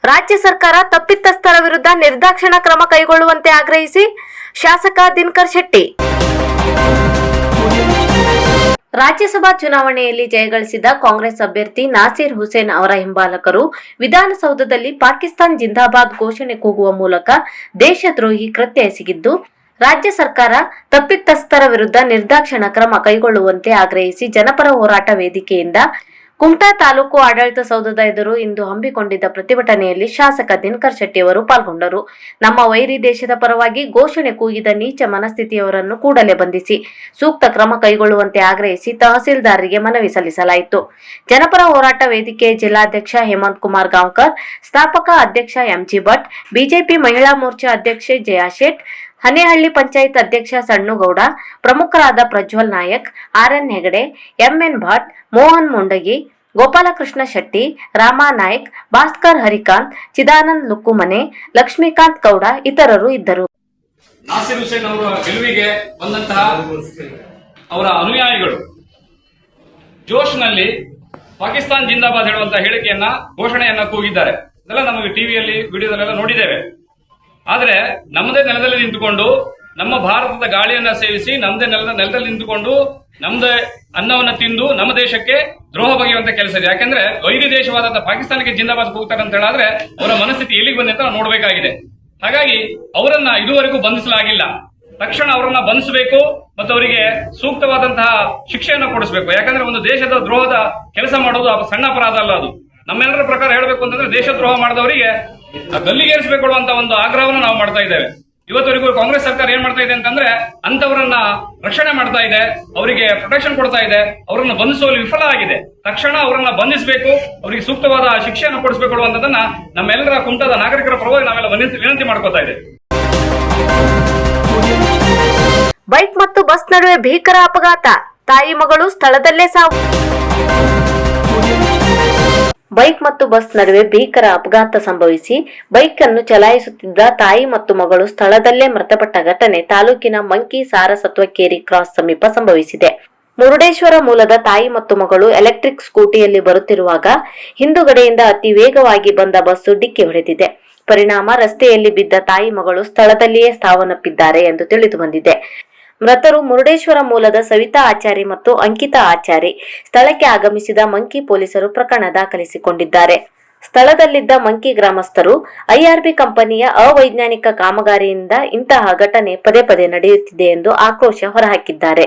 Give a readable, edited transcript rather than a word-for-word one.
ರಾಜ್ಯ ಸರ್ಕಾರ ತಪ್ಪಿತಸ್ಥರ ವಿರುದ್ಧ ನಿರ್ದಾಕ್ಷಿಣ್ಯ ಕ್ರಮ ಕೈಗೊಳ್ಳುವಂತೆ ಆಗ್ರಹಿಸಿ ಶಾಸಕ ದಿನಕರ್ ಶೆಟ್ಟಿ. ರಾಜ್ಯಸಭಾ ಚುನಾವಣೆಯಲ್ಲಿ ಜಯಗಳಿಸಿದ ಕಾಂಗ್ರೆಸ್ ಅಭ್ಯರ್ಥಿ ನಾಸೀರ್ ಹುಸೇನ್ ಅವರ ಹಿಂಬಾಲಕರು ವಿಧಾನಸೌಧದಲ್ಲಿ ಪಾಕಿಸ್ತಾನ್ ಜಿಂದಾಬಾದ್ ಘೋಷಣೆ ಕೂಗುವ ಮೂಲಕ ದೇಶದ್ರೋಹಿ ಕೃತ್ಯ ಎಸಗಿದ್ದು, ರಾಜ್ಯ ಸರ್ಕಾರ ತಪ್ಪಿತಸ್ಥರ ವಿರುದ್ಧ ನಿರ್ದಾಕ್ಷಿಣ್ಯ ಕ್ರಮ ಕೈಗೊಳ್ಳುವಂತೆ ಆಗ್ರಹಿಸಿ ಜನಪರ ಹೋರಾಟ ವೇದಿಕೆಯಿಂದ ಕುಮಟಾ ತಾಲೂಕು ಆಡಳಿತ ಸೌಧದ ಎದುರು ಇಂದು ಹಮ್ಮಿಕೊಂಡಿದ್ದ ಪ್ರತಿಭಟನೆಯಲ್ಲಿ ಶಾಸಕ ದಿನಕರ್ ಶೆಟ್ಟಿ ಅವರು ಪಾಲ್ಗೊಂಡರು. ನಮ್ಮ ವೈರಿ ದೇಶದ ಪರವಾಗಿ ಘೋಷಣೆ ಕೂಗಿದ ನೀಚ ಮನಸ್ಥಿತಿಯವರನ್ನು ಕೂಡಲೇ ಬಂಧಿಸಿ ಸೂಕ್ತ ಕ್ರಮ ಕೈಗೊಳ್ಳುವಂತೆ ಆಗ್ರಹಿಸಿ ತಹಸೀಲ್ದಾರರಿಗೆ ಮನವಿ ಸಲ್ಲಿಸಲಾಯಿತು. ಜನಪರ ಹೋರಾಟ ವೇದಿಕೆ ಜಿಲ್ಲಾಧ್ಯಕ್ಷ ಹೇಮಂತ್ ಕುಮಾರ್ ಗಾಂವ್ಕರ್, ಸ್ಥಾಪಕ ಅಧ್ಯಕ್ಷ ಎಂಜಿ ಭಟ್, ಬಿಜೆಪಿ ಮಹಿಳಾ ಮೋರ್ಚಾ ಅಧ್ಯಕ್ಷೆ ಜಯಾ ಶೇಟ್, ಹನೇಹಳ್ಳಿ ಪಂಚಾಯತ್ ಅಧ್ಯಕ್ಷ ಸಣ್ಣುಗೌಡ, ಪ್ರಮುಖರಾದ ಪ್ರಜ್ವಲ್ ನಾಯಕ್, ಆರ್ಎನ್ ಹೆಗಡೆ, ಎಂಎನ್ ಭಟ್, ಮೋಹನ್ ಮುಂಡಗಿ, ಗೋಪಾಲಕೃಷ್ಣ ಶೆಟ್ಟಿ, ರಾಮಾ ನಾಯ್ಕ್, ಭಾಸ್ಕರ್ ಹರಿಕಾಂತ್, ಚಿದಾನಂದ್ ಲುಕ್ಕುಮನೆ, ಲಕ್ಷ್ಮೀಕಾಂತ್ ಗೌಡ ಇತರರು ಇದ್ದರು. ನಾಸೀರ್ ಹುಸೇನ್ ಅವರ ಗೆಲುವಿಗೆ ಬಂದಂತಹ ಅವರ ಅನುಯಾಯಿಗಳು ಜೋಶ್ನಲ್ಲಿ ಪಾಕಿಸ್ತಾನ್ ಜಿಂದಾಬಾದ್ ಹೇಳುವಂತಹ ಹೇಳಿಕೆಯನ್ನ ಘೋಷಣೆಯನ್ನ ಕೂಗಿದ್ದಾರೆ. ಇದೆಲ್ಲ ನಮಗೆ ಟಿವಿಯಲ್ಲಿ ವಿಡಿಯೋದಲ್ಲೆಲ್ಲ ನೋಡಿದ್ದೇವೆ. ಆದರೆ ನಮ್ಮದೇ ನೆಲದಲ್ಲಿ ನಿಂತುಕೊಂಡು ನಮ್ಮ ಭಾರತದ ಗಾಳಿಯನ್ನ ಸೇವಿಸಿ ನಮ್ಮದೇ ನೆಲದಲ್ಲಿ ನಿಂತುಕೊಂಡು ನಮ್ಮದೇ ಅನ್ನವನ್ನ ತಿಂದು ನಮ್ಮ ದೇಶಕ್ಕೆ ದ್ರೋಹ ಬಗೆಯುವಂತ ಕೆಲಸ ಇದೆ. ಯಾಕಂದ್ರೆ ವೈರಿ ದೇಶವಾದಂತಹ ಪಾಕಿಸ್ತಾನಕ್ಕೆ ಜಿಂದಾಬಾದ್ ಕೂಗ್ತಾರೆ ಅಂತ ಹೇಳಿದ್ರೆ ಅವರ ಮನಸ್ಥಿತಿ ಎಲ್ಲಿಗೆ ಬಂದಿದೆ ಅಂತ ನಾವು ನೋಡಬೇಕಾಗಿದೆ. ಹಾಗಾಗಿ ಅವರನ್ನ ಇದುವರೆಗೂ ಬಂಧಿಸಲಾಗಿಲ್ಲ. ತಕ್ಷಣ ಅವರನ್ನ ಬಂಧಿಸಬೇಕು ಮತ್ತು ಅವರಿಗೆ ಸೂಕ್ತವಾದಂತಹ ಶಿಕ್ಷೆಯನ್ನು ಕೊಡಿಸಬೇಕು. ಯಾಕಂದ್ರೆ ಒಂದು ದೇಶದ ದ್ರೋಹದ ಕೆಲಸ ಮಾಡೋದು ಸಣ್ಣ ಅಪರಾಧ ಅಲ್ಲ. ಅದು ನಮ್ಮೆಲ್ಲರ ಪ್ರಕಾರ ಹೇಳಬೇಕು ಅಂತಂದ್ರೆ ದೇಶದ್ರೋಹ ಮಾಡಿದವರಿಗೆ ಗಲ್ಲಿಗೇರಿಸಬೇಕು ಅನ್ನುವಂತ ಒಂದು ಆಗ್ರಹವನ್ನು ನಾವು ಮಾಡ್ತಾ ಇದ್ದೇವೆ. ಇವತ್ತವರೆಗೂ ಕಾಂಗ್ರೆಸ್ ಸರ್ಕಾರ ಏನ್ ಮಾಡ್ತಾ ಇದೆ ಅಂತಂದ್ರೆ ಅಂತವರನ್ನ ರಕ್ಷಣೆ ಮಾಡ್ತಾ ಇದೆ, ಅವರಿಗೆ ಪ್ರೊಟೆಕ್ಷನ್ ಕೊಡ್ತಾ ಇದೆ, ಅವರನ್ನು ಬಂಧಿಸುವಲ್ಲಿ ವಿಫಲ ಆಗಿದೆ. ತಕ್ಷಣ ಅವರನ್ನ ಬಂಧಿಸಬೇಕು, ಅವರಿಗೆ ಸೂಕ್ತವಾದ ಶಿಕ್ಷೆಯನ್ನು ಕೊಡಿಸಬೇಕು ಅನ್ನುವಂಥದ್ದನ್ನ ನಮ್ಮೆಲ್ಲರ ಕುಮಟಾದ ನಾಗರಿಕರ ಪರವಾಗಿ ನಾವೆಲ್ಲ ವಿನಂತಿ ಮಾಡ್ಕೋತಾ ಇದ್ದೇವೆ. ಬೈಕ್ ಮತ್ತು ಬಸ್ ನಡುವೆ ಭೀಕರ ಅಪಘಾತ, ತಾಯಿ ಮಗಳು ಸ್ಥಳದಲ್ಲೇ ಸಾವು. ಬೈಕ್ ಮತ್ತು ಬಸ್ ನಡುವೆ ಭೀಕರ ಅಪಘಾತ ಸಂಭವಿಸಿ ಬೈಕ್ ಅನ್ನು ಚಲಾಯಿಸುತ್ತಿದ್ದ ತಾಯಿ ಮತ್ತು ಮಗಳು ಸ್ಥಳದಲ್ಲೇ ಮೃತಪಟ್ಟ ಘಟನೆ ತಾಲೂಕಿನ ಮಂಕಿ ಸಾರಸತ್ವಕೇರಿ ಕ್ರಾಸ್ ಸಮೀಪ ಸಂಭವಿಸಿದೆ. ಮುರುಡೇಶ್ವರ ಮೂಲದ ತಾಯಿ ಮತ್ತು ಮಗಳು ಎಲೆಕ್ಟ್ರಿಕ್ ಸ್ಕೂಟಿಯಲ್ಲಿ ಬರುತ್ತಿರುವಾಗ ಹಿಂದುಗಡೆಯಿಂದ ಅತಿ ವೇಗವಾಗಿ ಬಂದ ಬಸ್ಸು ಡಿಕ್ಕಿ ಹೊಡೆದಿದೆ. ಪರಿಣಾಮ ರಸ್ತೆಯಲ್ಲಿ ಬಿದ್ದ ತಾಯಿ ಮಗಳು ಸ್ಥಳದಲ್ಲಿಯೇ ಸಾವನ್ನಪ್ಪಿದ್ದಾರೆ ಎಂದು ತಿಳಿದು ಬಂದಿದೆ. ಮೃತರು ಮುರುಡೇಶ್ವರ ಮೂಲದ ಸವಿತಾ ಆಚಾರಿ ಮತ್ತು ಅಂಕಿತಾ ಆಚಾರಿ. ಸ್ಥಳಕ್ಕೆ ಆಗಮಿಸಿದ ಮಂಕಿ ಪೊಲೀಸರು ಪ್ರಕರಣ ದಾಖಲಿಸಿಕೊಂಡಿದ್ದಾರೆ. ಸ್ಥಳದಲ್ಲಿದ್ದ ಮಂಕಿ ಗ್ರಾಮಸ್ಥರು ಐಆರ್ಬಿ ಕಂಪನಿಯ ಅವೈಜ್ಞಾನಿಕ ಕಾಮಗಾರಿಯಿಂದ ಇಂತಹ ಘಟನೆ ಪದೇ ಪದೇ ನಡೆಯುತ್ತಿದೆ ಎಂದು ಆಕ್ರೋಶ ಹೊರಹಾಕಿದ್ದಾರೆ.